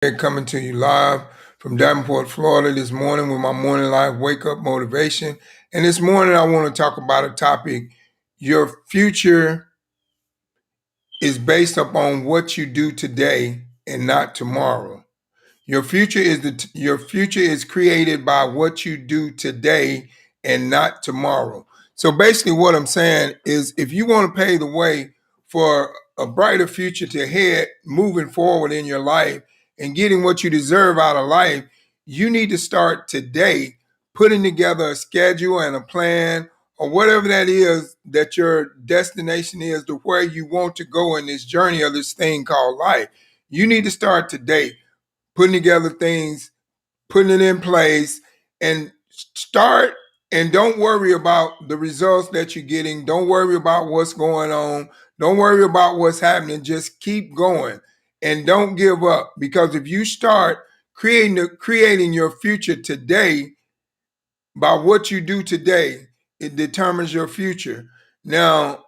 Coming to you live from Davenport, Florida this morning with my morning live wake up motivation. And this morning I want to talk about a topic. Your future is based upon what you do today and not tomorrow. Your future is created by what you do today and not tomorrow. So basically what I'm saying is if you want to pave the way for a brighter future to head moving forward in your life and getting what you deserve out of life, you need to start today putting together a schedule and a plan or whatever that is that your destination is to where you want to go in this journey of this thing called life. You need to start today putting together things, putting it in place, and start and don't worry about the results that you're getting. Don't worry about what's going on. Don't worry about what's happening. Just keep going and don't give up, because if you start creating your future today by what you do today, it determines your future. Now,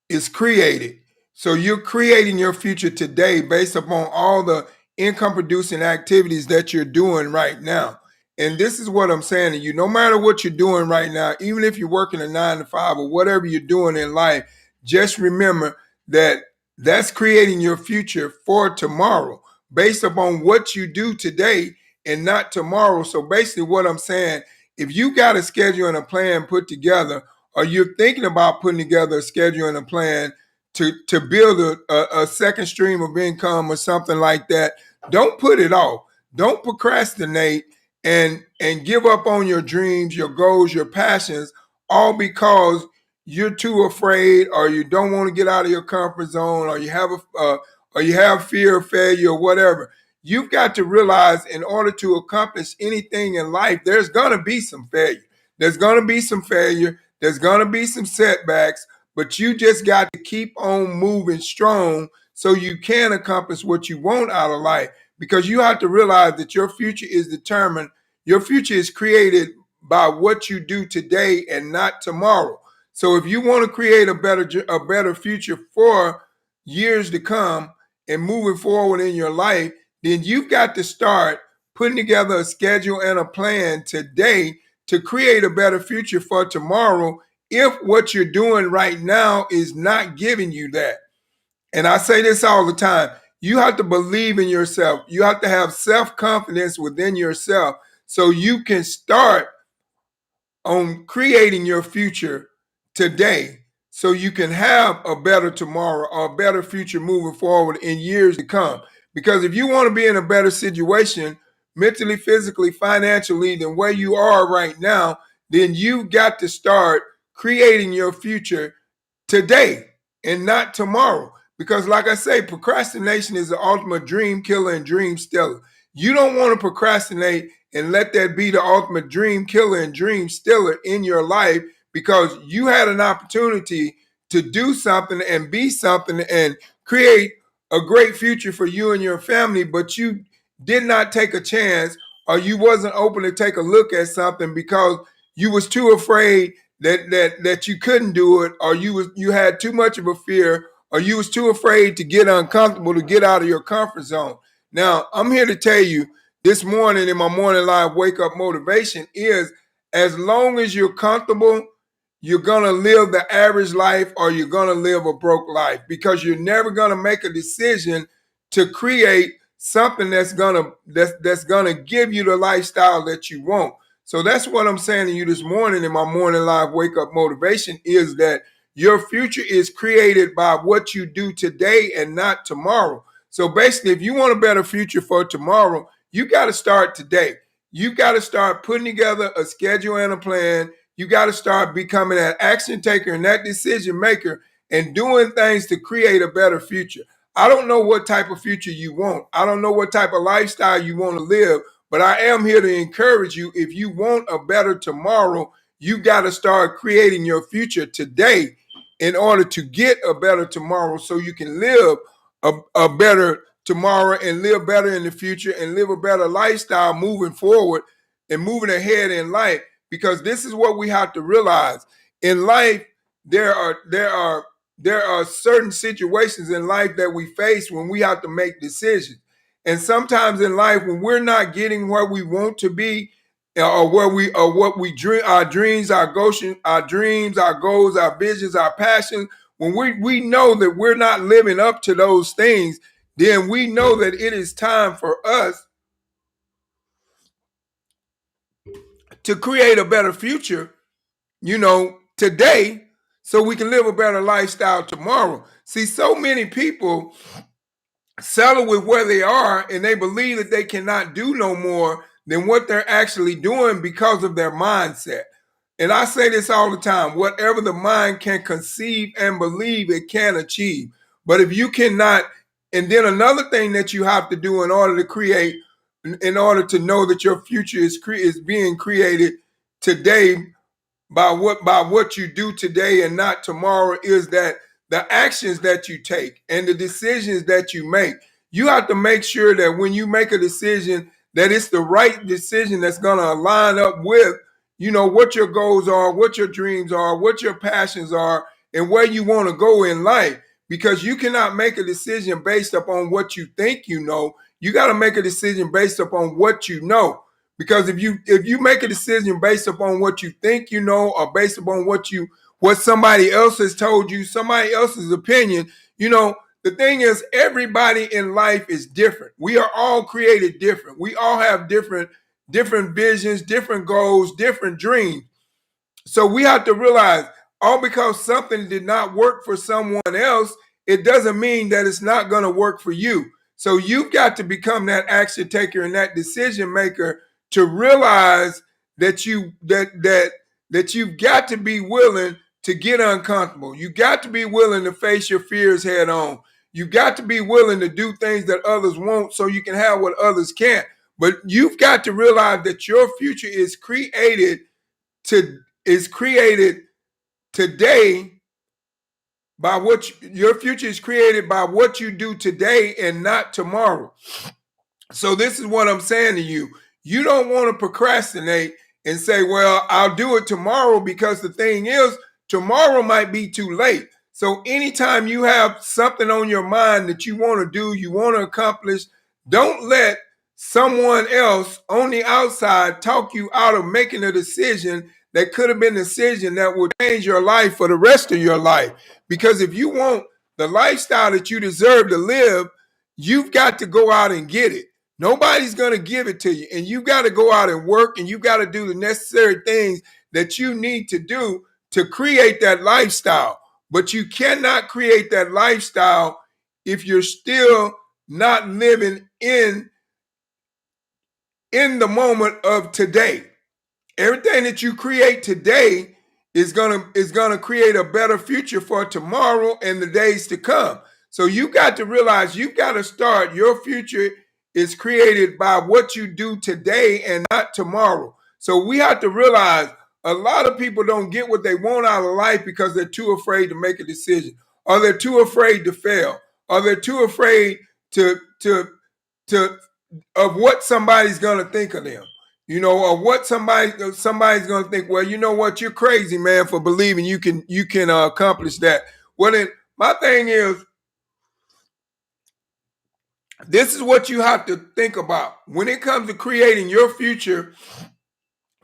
is created. So you're creating your future today based upon all the income producing activities that you're doing right now. And this is what I'm saying to you. No matter what you're doing right now, even if you're working a 9 to 5 or whatever you're doing in life, just remember that that's creating your future for tomorrow based upon what you do today and not tomorrow. So basically what I'm saying, if you got a schedule and a plan put together, or you're thinking about putting together a schedule and a plan to build a second stream of income or something like that, don't put it off. Don't procrastinate and give up on your dreams, your goals, your passions, all because you're too afraid or you don't want to get out of your comfort zone or you have fear of failure or whatever. You've got to realize in order to accomplish anything in life, there's going to be some failure. There's going to be some failure. There's going to be some setbacks, but you just got to keep on moving strong so you can accomplish what you want out of life, because you have to realize that your future is determined. Your future is created by what you do today and not tomorrow. So if you want to create a better future for years to come and moving forward in your life, then you've got to start putting together a schedule and a plan today to create a better future for tomorrow if what you're doing right now is not giving you that. And I say this all the time. You have to believe in yourself. You have to have self-confidence within yourself so you can start on creating your future today so you can have a better tomorrow or a better future moving forward in years to come. Because if you want to be in a better situation, mentally, physically, financially, than where you are right now, then you got to start creating your future today and not tomorrow. Because like I say, procrastination is the ultimate dream killer and dream stealer. You don't want to procrastinate and let that be the ultimate dream killer and dream stealer in your life, because you had an opportunity to do something and be something and create a great future for you and your family, but you did not take a chance, or you wasn't open to take a look at something because you was too afraid that you couldn't do it, or you had too much of a fear, or you was too afraid to get uncomfortable to get out of your comfort zone. Now, I'm here to tell you this morning in my morning live wake up motivation is, as long as you're comfortable, you're going to live the average life or you're going to live a broke life, because you're never going to make a decision to create something that's going to give you the lifestyle that you want. So that's what I'm saying to you this morning in my morning live wake up motivation is that your future is created by what you do today and not tomorrow. So basically, if you want a better future for tomorrow, you got to start today. You got to start putting together a schedule and a plan. You got to start becoming that action taker and that decision maker and doing things to create a better future. I don't know what type of future you want. I don't know what type of lifestyle you want to live, but I am here to encourage you. If you want a better tomorrow, you got to start creating your future today in order to get a better tomorrow so you can live a better tomorrow and live better in the future and live a better lifestyle moving forward and moving ahead in life. Because this is what we have to realize. In life, there are certain situations in life that we face when we have to make decisions. And sometimes in life, when we're not getting where we want to be, or what we dream, our dreams, our goals, our visions, our passions, when we know that we're not living up to those things, then we know that it is time for us to create a better future, today, so we can live a better lifestyle tomorrow. See, so many people settle with where they are, and they believe that they cannot do no more than what they're actually doing because of their mindset. And I say this all the time: whatever the mind can conceive and believe, it can achieve. But if you cannot, and then another thing that you have to do in order to create, in order to know that your future is being created today by what you do today and not tomorrow, is that the actions that you take and the decisions that you make, you have to make sure that when you make a decision, that it's the right decision that's going to align up with, what your goals are, what your dreams are, what your passions are, and where you want to go in life. Because you cannot make a decision based upon what you think you know. You got to make a decision based upon what you know. Because if you make a decision based upon what you think you know, or based upon what somebody else has told you, somebody else's opinion, the thing is, everybody in life is different. We are all created different. We all have different visions, different goals, different dreams. So we have to realize, all because something did not work for someone else, it doesn't mean that it's not going to work for you. So you've got to become that action taker and that decision maker to realize that you've got to be willing to get uncomfortable. You got to be willing to face your fears head on. You got to be willing to do things that others won't, so you can have what others can't. But you've got to realize that your future is created today by your future is created by what you do today and not tomorrow. So this is what I'm saying to you. You don't want to procrastinate and say, well, I'll do it tomorrow, because the thing is, tomorrow might be too late. So anytime you have something on your mind that you want to do, you want to accomplish, don't let someone else on the outside talk you out of making a decision that could have been a decision that would change your life for the rest of your life. Because if you want the lifestyle that you deserve to live, you've got to go out and get it. Nobody's going to give it to you. And you got to go out and work, and you got to do the necessary things that you need to do to create that lifestyle. But you cannot create that lifestyle if you're still not living in the moment of today. Everything that you create today is gonna create a better future for tomorrow and the days to come. So you got to realize, you've got to start. Your future is created by what you do today and not tomorrow. So we have to realize, a lot of people don't get what they want out of life because they're too afraid to make a decision, or they're too afraid to fail, or they're too afraid to of what somebody's gonna think of them. Or what somebody's going to think. Well, you know what? You're crazy, man, for believing you can accomplish that. Well, then my thing is, this is what you have to think about when it comes to creating your future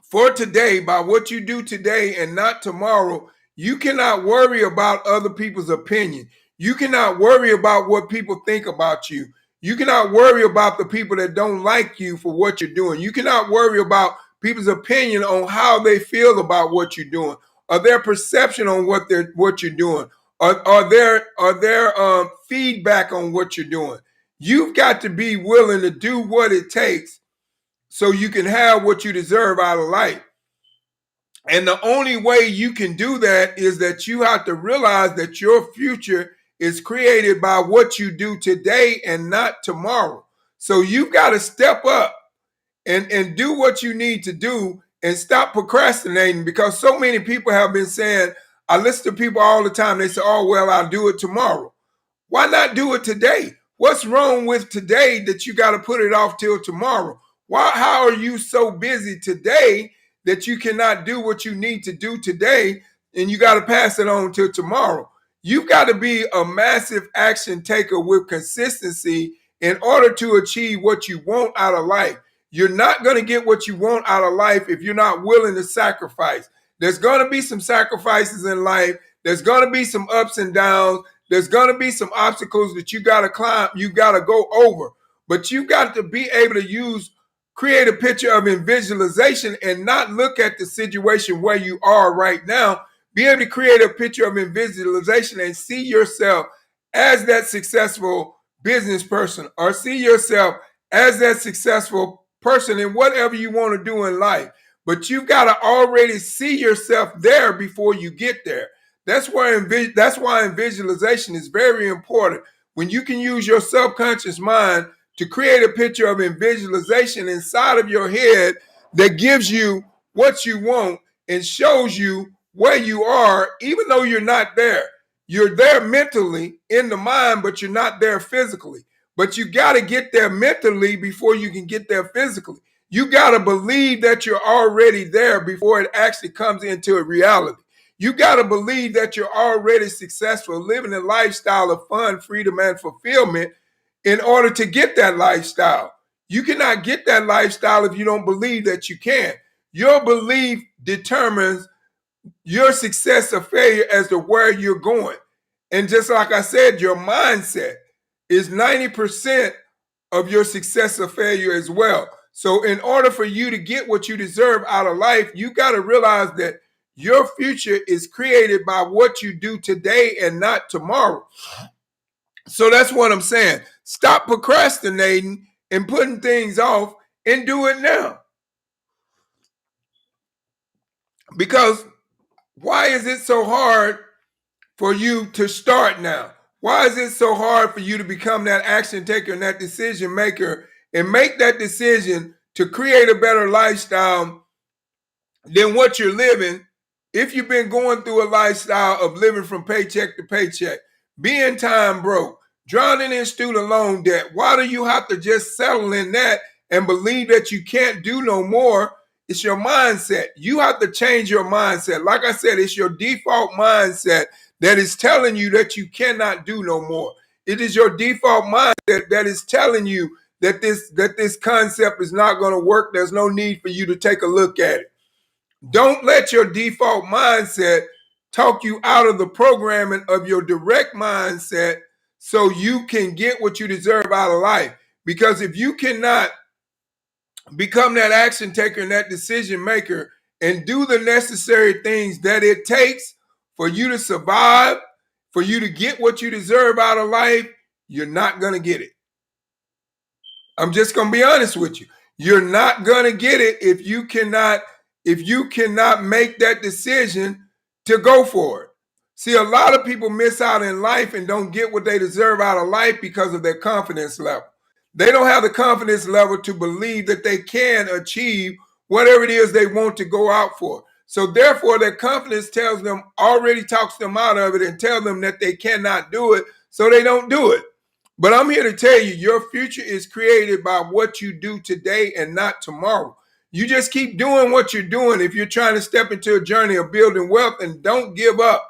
for today by what you do today and not tomorrow. You cannot worry about other people's opinion. You cannot worry about what people think about you. You cannot worry about the people that don't like you for what you're doing. You cannot worry about people's opinion on how they feel about what you're doing, or their perception on what you're doing, or their feedback on what you're doing. You've got to be willing to do what it takes so you can have what you deserve out of life. And the only way you can do that is that you have to realize that your future is created by what you do today and not tomorrow. So you've got to step up and do what you need to do, and stop procrastinating. Because so many people have been saying, I listen to people all the time, they say, oh, well, I'll do it tomorrow. Why not do it today? What's wrong with today that you got to put it off till tomorrow? How are you so busy today that you cannot do what you need to do today, and you got to pass it on till tomorrow? You've got to be a massive action taker with consistency in order to achieve what you want out of life. You're not going to get what you want out of life if you're not willing to sacrifice. There's going to be some sacrifices in life. There's going to be some ups and downs. There's going to be some obstacles that you got to climb, you got to go over. But you got to be able to create a picture of visualization and not look at the situation where you are right now. Be able to create a picture of visualization and see yourself as that successful business person, or see yourself as that successful person in whatever you want to do in life. But you've got to already see yourself there before you get there. That's why visualization is very important. When you can use your subconscious mind to create a picture of visualization inside of your head that gives you what you want and shows you where you are, even though you're not there. You're there mentally in the mind, but you're not there physically. But you got to get there mentally before you can get there physically. You got to believe that you're already there before it actually comes into a reality. You got to believe that you're already successful, living a lifestyle of fun, freedom, and fulfillment in order to get that lifestyle. You cannot get that lifestyle if you don't believe that you can. Your belief determines your success or failure as to where you're going. And just like I said, your mindset is 90% of your success or failure as well. So in order for you to get what you deserve out of life, you got to realize that your future is created by what you do today and not tomorrow. So that's what I'm saying. Stop procrastinating and putting things off and do it now. Because why is it so hard for you to start now? Why is it so hard for you to become that action taker and that decision maker and make that decision to create a better lifestyle than what you're living if you've been going through a lifestyle of living from paycheck to paycheck, being time broke, drowning in student loan debt? Why do you have to just settle in that and believe that you can't do no more? It's your mindset. You have to change your mindset. Like I said, it's your default mindset that is telling you that you cannot do no more. It is your default mindset that is telling you that this concept is not going to work. There's no need for you to take a look at it. Don't let your default mindset talk you out of the programming of your direct mindset so you can get what you deserve out of life. Because if you cannot become that action taker and that decision maker and do the necessary things that it takes for you to survive, for you to get what you deserve out of life, you're not going to get it. I'm just going to be honest with you. You're not going to get it if you cannot make that decision to go for it. See, a lot of people miss out in life and don't get what they deserve out of life because of their confidence level. They don't have the confidence level to believe that they can achieve whatever it is they want to go out for. So therefore, their confidence already talks them out of it and tells them that they cannot do it, so they don't do it. But I'm here to tell you, your future is created by what you do today and not tomorrow. You just keep doing what you're doing if you're trying to step into a journey of building wealth, and don't give up.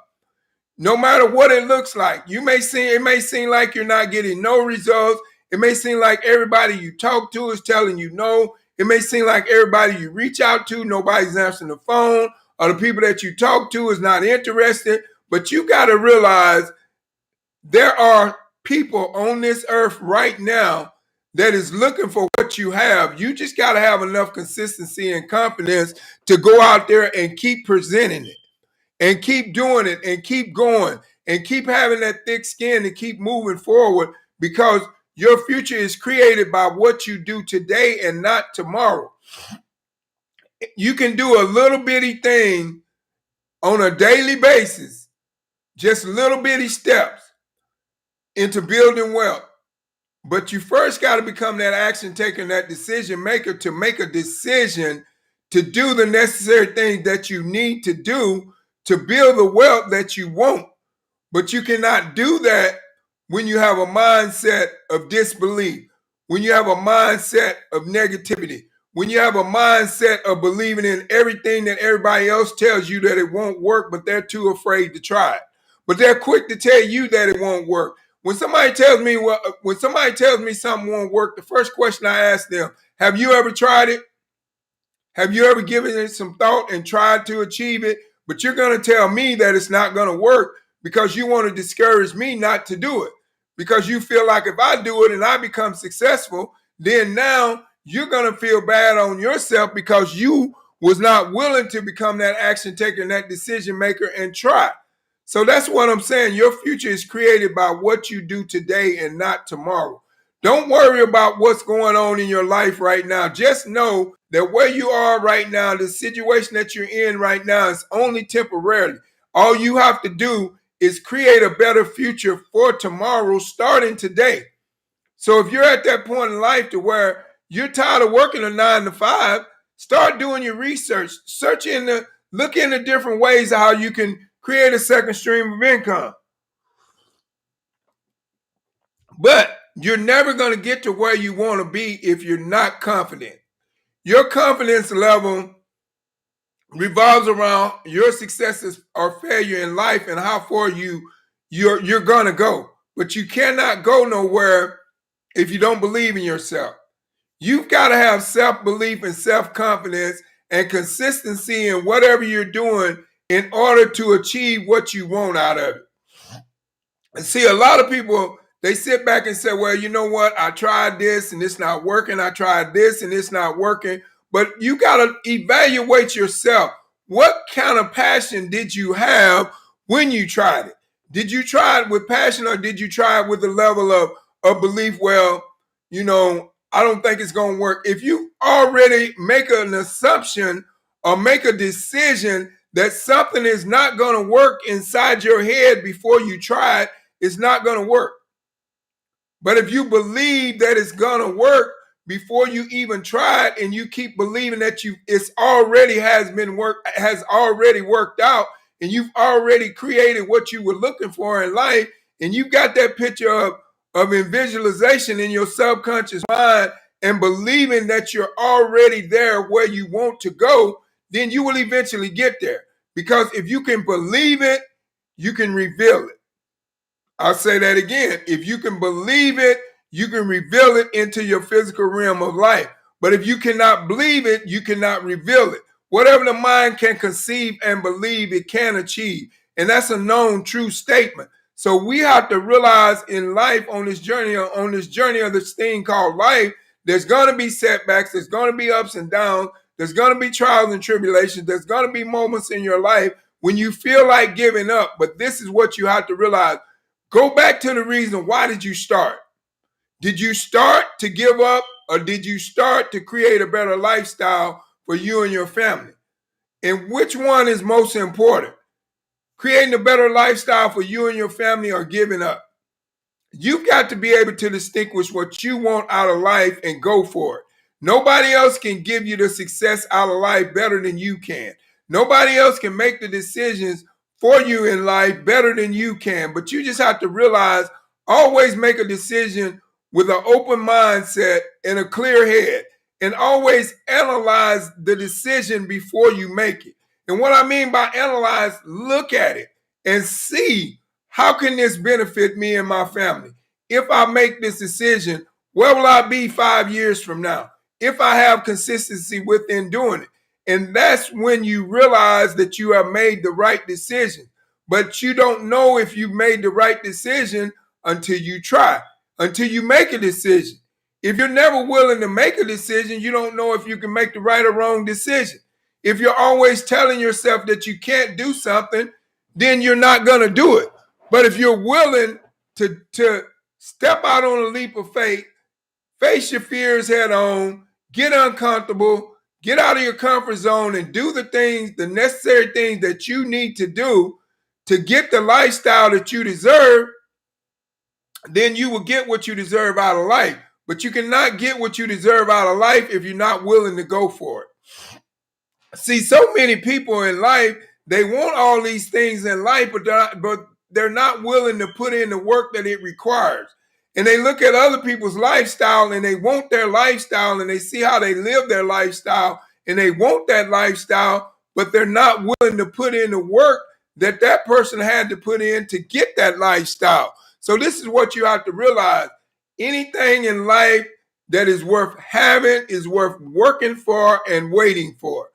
No matter what it looks like. It may seem like you're not getting no results. It may seem like everybody you talk to is telling you no. It may seem like everybody you reach out to, nobody's answering the phone, or the people that you talk to is not interested. But you got to realize there are people on this earth right now that is looking for what you have. You just got to have enough consistency and confidence to go out there and keep presenting it and keep doing it and keep going and keep having that thick skin and keep moving forward, because your future is created by what you do today and not tomorrow. You can do a little bitty thing on a daily basis, just little bitty steps into building wealth. But you first got to become that action taker and that decision maker to make a decision to do the necessary things that you need to do to build the wealth that you want. But you cannot do that when you have a mindset of disbelief, when you have a mindset of negativity, when you have a mindset of believing in everything that everybody else tells you that it won't work, but they're too afraid to try it. But they're quick to tell you that it won't work. when somebody tells me something won't work, the first question I ask them, have you ever tried it? Have you ever given it some thought and tried to achieve it? But you're going to tell me that it's not going to work because you want to discourage me not to do it. Because you feel like if I do it and I become successful, then now you're going to feel bad on yourself because you was not willing to become that action taker and that decision maker and try. So that's what I'm saying. Your future is created by what you do today and not tomorrow. Don't worry about what's going on in your life right now. Just know that where you are right now, the situation that you're in right now is only temporarily. All you have to do is create a better future for tomorrow starting today. So if you're at that point in life to where you're tired of working a 9 to 5, start doing your research, look into different ways of how you can create a second stream of income. But you're never going to get to where you want to be if you're not confident. Your confidence level revolves around your successes or failure in life and how far you're going to go. But you cannot go nowhere if you don't believe in yourself. You've got to have self-belief and self-confidence and consistency in whatever you're doing in order to achieve what you want out of it. And see, a lot of people, they sit back and say, well, you know what? I tried this and it's not working. I tried this and it's not working. But you got to evaluate yourself. What kind of passion did you have when you tried it? Did you try it with passion or did you try it with a level of belief, well, you know, I don't think it's going to work. If you already make an assumption or make a decision that something is not going to work inside your head before you try it, it's not going to work. But if you believe that it's going to work before you even try it and you keep believing that has already worked out and you've already created what you were looking for in life and you've got that picture of visualization in your subconscious mind and believing that you're already there where you want to go, then you will eventually get there. Because if you can believe it, you can reveal it. I'll say that again. If you can believe it, you can reveal it into your physical realm of life. But if you cannot believe it, you cannot reveal it. Whatever the mind can conceive and believe, it can achieve. And that's a known true statement. So we have to realize in life on this journey of this thing called life, there's going to be setbacks, there's going to be ups and downs, there's going to be trials and tribulations, there's going to be moments in your life when you feel like giving up. But this is what you have to realize. Go back to the reason, why did you start? Did you start to give up or did you start to create a better lifestyle for you and your family? And which one is most important? Creating a better lifestyle for you and your family or giving up? You've got to be able to distinguish what you want out of life and go for it. Nobody else can give you the success out of life better than you can. Nobody else can make the decisions for you in life better than you can. But you just have to realize, always make a decision with an open mindset and a clear head. And always analyze the decision before you make it. And what I mean by analyze, look at it and see, how can this benefit me and my family? If I make this decision, where will I be 5 years from now? If I have consistency within doing it. And that's when you realize that you have made the right decision. But you don't know if you made the right decision until you try, until you make a decision. If you're never willing to make a decision, you don't know if you can make the right or wrong decision. If you're always telling yourself that you can't do something, then you're not going to do it. But if you're willing to step out on a leap of faith, face your fears head on, get uncomfortable, get out of your comfort zone and do the necessary things that you need to do to get the lifestyle that you deserve, then you will get what you deserve out of life. But you cannot get what you deserve out of life if you're not willing to go for it. See, so many people in life, they want all these things in life, but they're not willing to put in the work that it requires. And they look at other people's lifestyle and they want their lifestyle and they see how they live their lifestyle and they want that lifestyle, but they're not willing to put in the work that person had to put in to get that lifestyle. So this is what you have to realize. Anything in life that is worth having is worth working for and waiting for.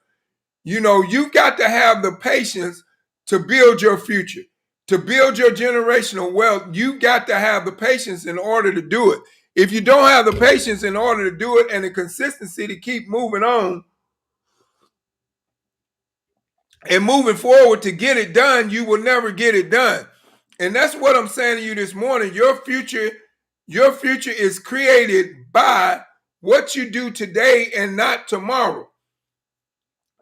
You know, you've got to have the patience to build your future, to build your generational wealth. You've got to have the patience in order to do it. If you don't have the patience in order to do it and the consistency to keep moving on and moving forward to get it done, you will never get it done. And that's what I'm saying to you this morning. Your future is created by what you do today and not tomorrow.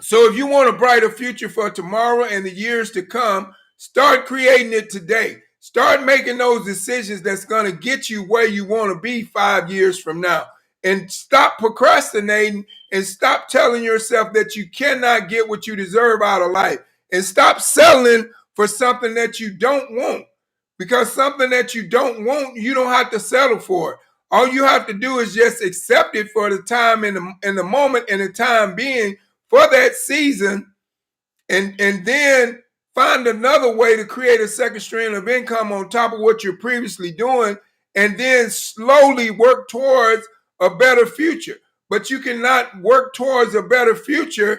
So if you want a brighter future for tomorrow and the years to come, start creating it today. Start making those decisions that's going to get you where you want to be 5 years from now. And stop procrastinating and stop telling yourself that you cannot get what you deserve out of life. And stop settling for something that you don't want. Because something that you don't want, you don't have to settle for it. All you have to do is just accept it for the time in the moment and the time being for that season, and then find another way to create a second stream of income on top of what you're previously doing, and then slowly work towards a better future. But you cannot work towards a better future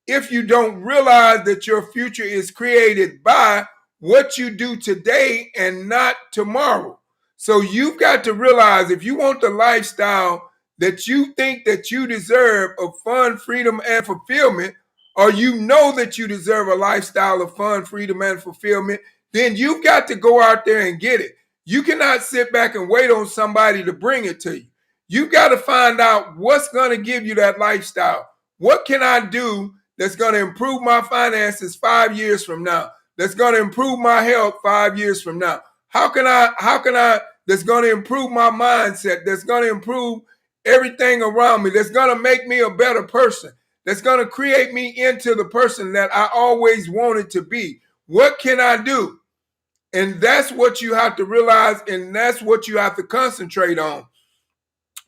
if you don't realize that your future is created by what you do today and not tomorrow. So you've got to realize, if you want the lifestyle that you think that you deserve of fun, freedom, and fulfillment, or you know that you deserve a lifestyle of fun, freedom, and fulfillment, then you've got to go out there and get it. You cannot sit back and wait on somebody to bring it to you. You've got to find out what's going to give you that lifestyle. What can I do that's going to improve my finances 5 years from now? That's going to improve my health 5 years from now? How can I, that's going to improve my mindset, that's going to improve everything around me, that's going to make me a better person, that's going to create me into the person that I always wanted to be? What can I do? And that's what you have to realize, and that's what you have to concentrate on.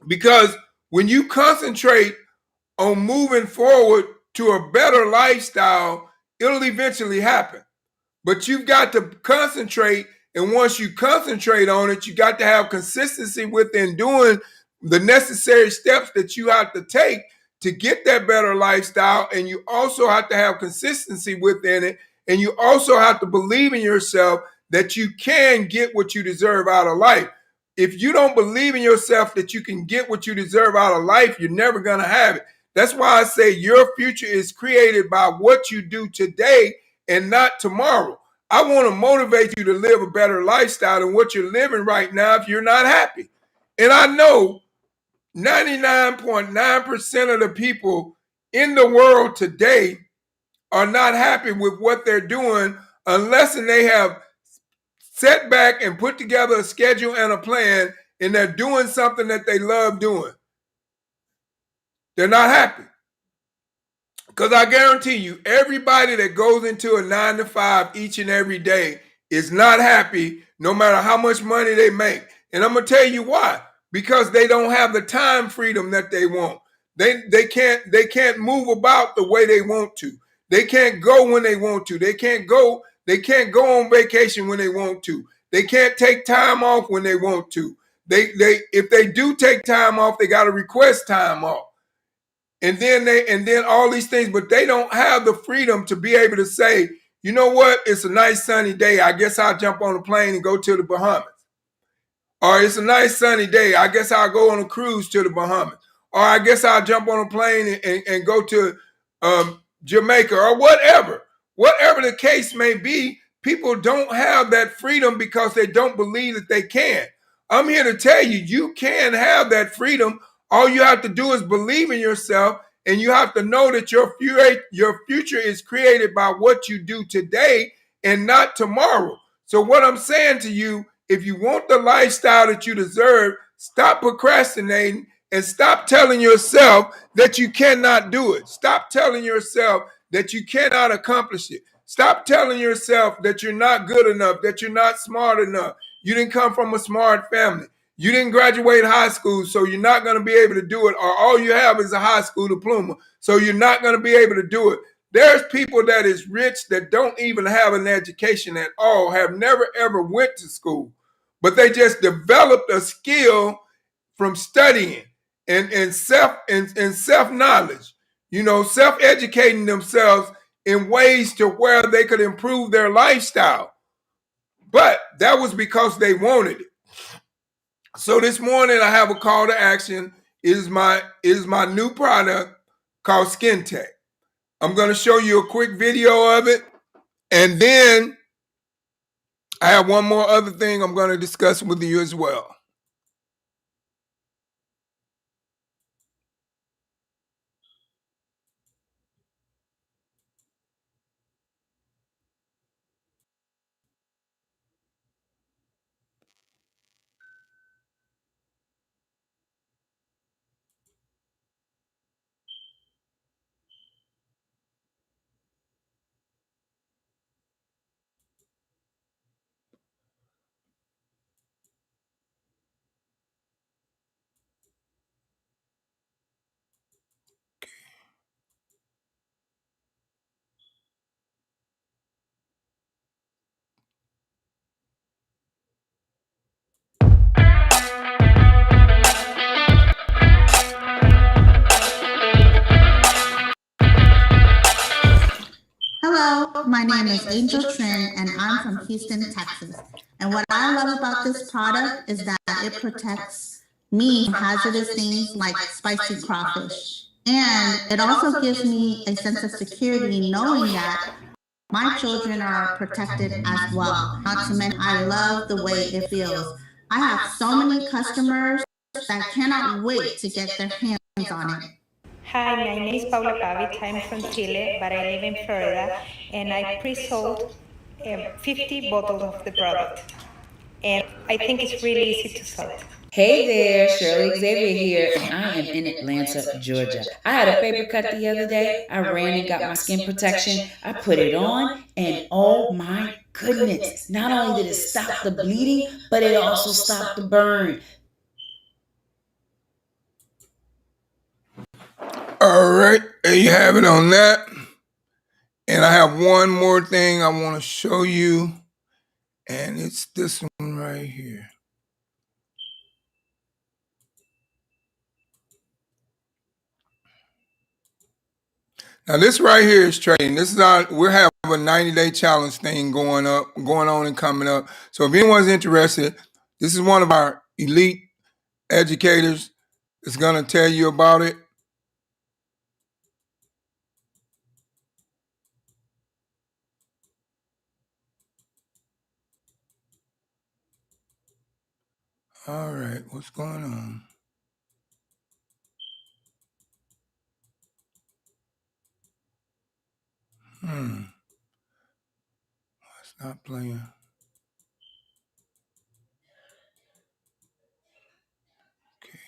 Because when you concentrate on moving forward to a better lifestyle, it'll eventually happen. But you've got to concentrate, and once you concentrate on it, you got to have consistency within doing the necessary steps that you have to take to get that better lifestyle. And you also have to have consistency within it, and you also have to believe in yourself that you can get what you deserve out of life. If you don't believe in yourself that you can get what you deserve out of life, you're never going to have it. That's why I say your future is created by what you do today and not tomorrow. I want to motivate you to live a better lifestyle than what you're living right now if you're not happy. And I know 99.9% of the people in the world today are not happy with what they're doing unless they have set back and put together a schedule and a plan, and they're doing something that they love doing. They're not happy. Because I guarantee you, everybody that goes into a 9-to-5 each and every day is not happy, no matter how much money they make. And I'm going to tell you why. Because they don't have the time freedom that they want. They can't move about the way they want to. They can't go when they want to. They can't go on vacation when they want to. They can't take time off when they want to. If they do take time off, they got to request time off. And then all these things, but they don't have the freedom to be able to say, you know what, it's a nice sunny day, I guess I'll jump on a plane and go to the Bahamas. Or it's a nice sunny day, I guess I'll go on a cruise to the Bahamas. Or I guess I'll jump on a plane and go to Jamaica, or whatever. Whatever the case may be, people don't have that freedom because they don't believe that they can. I'm here to tell you, you can have that freedom. All you have to do is believe in yourself, and you have to know that your future is created by what you do today and not tomorrow. So what I'm saying to you, if you want the lifestyle that you deserve, stop procrastinating and stop telling yourself that you cannot do it. Stop telling yourself that you cannot accomplish it. Stop telling yourself that you're not good enough, that you're not smart enough. You didn't come from a smart family. You didn't graduate high school, so you're not going to be able to do it. Or all you have is a high school diploma, so you're not going to be able to do it. There's people that is rich that don't even have an education at all, have never ever went to school. but they just developed a skill from studying and self knowledge, self-educating themselves in ways to where they could improve their lifestyle. But that was because they wanted it. So this morning I have a call to action. It is my new product called Skin Tech. I'm going to show you a quick video of it, and then I have one more other thing I'm going to discuss with you as well. Hello, my name is Angel Trin and I'm from Houston, Texas. And what I love about this product is that it protects me from hazardous things like spicy crawfish. And it also gives me a sense of security knowing that my children are protected as well. Not to mention, I love the way it feels. I have so many customers that cannot wait to get their hands on it. Hi, my name is Paula Pavich. I'm from Chile, but I live in Florida, and I pre-sold 50 bottles of the product. And I think it's really easy to sell. Hey there, Shirley Xavier here, and I am in Atlanta, Georgia. I had a paper cut the other day. I ran and got my skin protection. I put it on, and oh my goodness, not only did it stop the bleeding, but it also stopped the burn. All right, there you have it on that. And I have one more thing I want to show you, and it's this one right here. Now this right here is trading. This is we're having a 90-day challenge thing going on and coming up. So if anyone's interested, this is one of our elite educators that's going to tell you about it. All right, what's going on? It's not playing. Okay.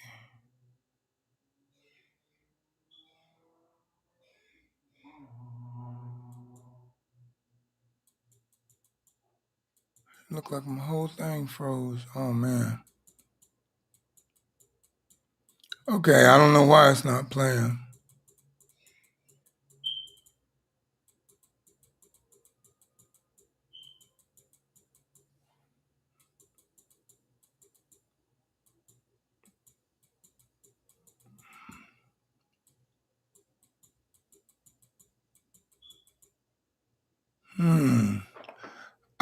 Look like my whole thing froze. Oh man. Okay, I don't know why it's not playing.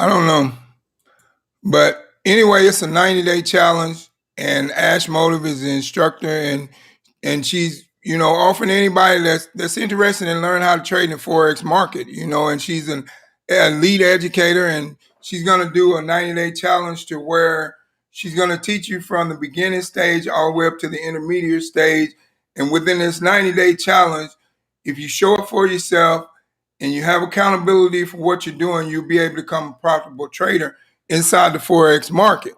I don't know. But anyway, it's a 90-day challenge, and Ash Motive is the instructor, and she's offering anybody that's interested in learning how to trade in the forex market. And she's an lead educator, and she's going to do a 90-day challenge to where she's going to teach you from the beginning stage all the way up to the intermediate stage. And within this 90-day challenge, if you show up for yourself and you have accountability for what you're doing, you'll be able to become a profitable trader inside the forex market.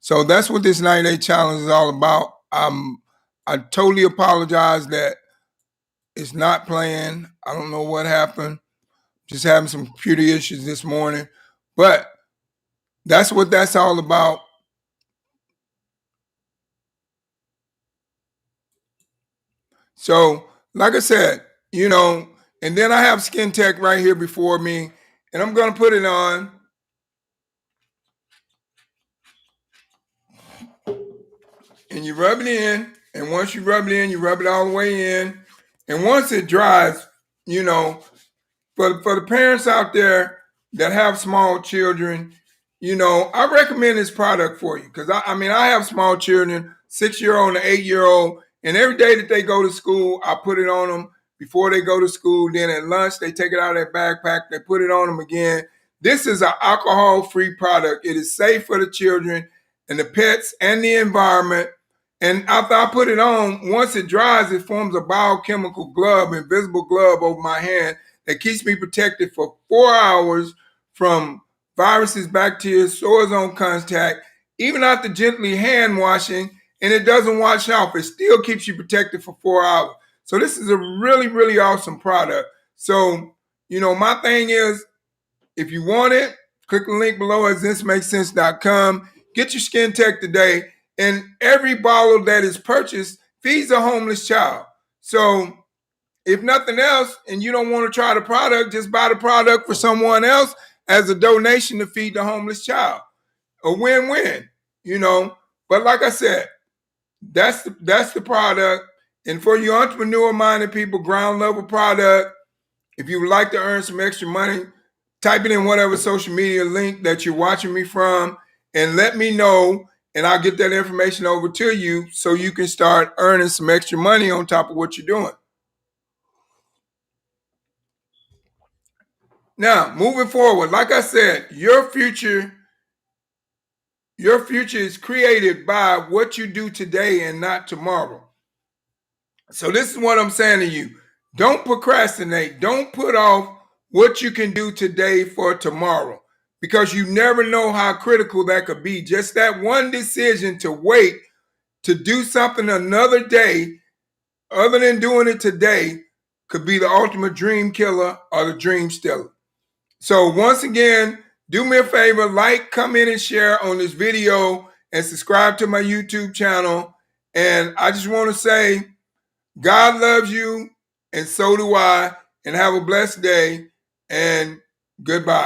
So that's what this 90-day challenge is all about. I totally apologize that it's not playing. I don't know what happened. Just having some computer issues this morning, but that's what that's all about. So, like I said, and then I have Skin Tech right here before me, and I'm going to put it on. and you rub it in. And once you rub it in, you rub it all the way in. And once it dries, you know, for the parents out there that have small children, you know, I recommend this product for you because I mean, I have small children, 6-year-old and 8-year-old, and every day that they go to school, I put it on them before they go to school. Then at lunch, they take it out of their backpack, they put it on them again. This is an alcohol-free product. It is safe for the children and the pets and the environment. And after I put it on, once it dries, it forms a biochemical glove, invisible glove over my hand that keeps me protected for 4 hours from viruses, bacteria, sores on contact, even after gently hand washing, and it doesn't wash off. It still keeps you protected for 4 hours. So this is a really, really awesome product. So, you know, my thing is, if you want it, click the link below at thismakesense.com. Get your skin tech today. And every bottle that is purchased feeds a homeless child. So if nothing else, and you don't want to try the product, just buy the product for someone else as a donation to feed the homeless child. A win-win, you know. But like I said, that's the product. And for you entrepreneur-minded people, ground level product, if you would like to earn some extra money, type it in whatever social media link that you're watching me from and let me know, and I'll get that information over to you so you can start earning some extra money on top of what you're doing. Now, moving forward, like I said, your future is created by what you do today and not tomorrow. So this is what I'm saying to you. Don't procrastinate. Don't put off what you can do today for tomorrow, because you never know how critical that could be. Just that one decision to wait to do something another day other than doing it today could be the ultimate dream killer or the dream stealer. So once again, do me a favor, like, comment, and share on this video and subscribe to my YouTube channel. And I just want to say, God loves you, and so do I, and have a blessed day, and goodbye.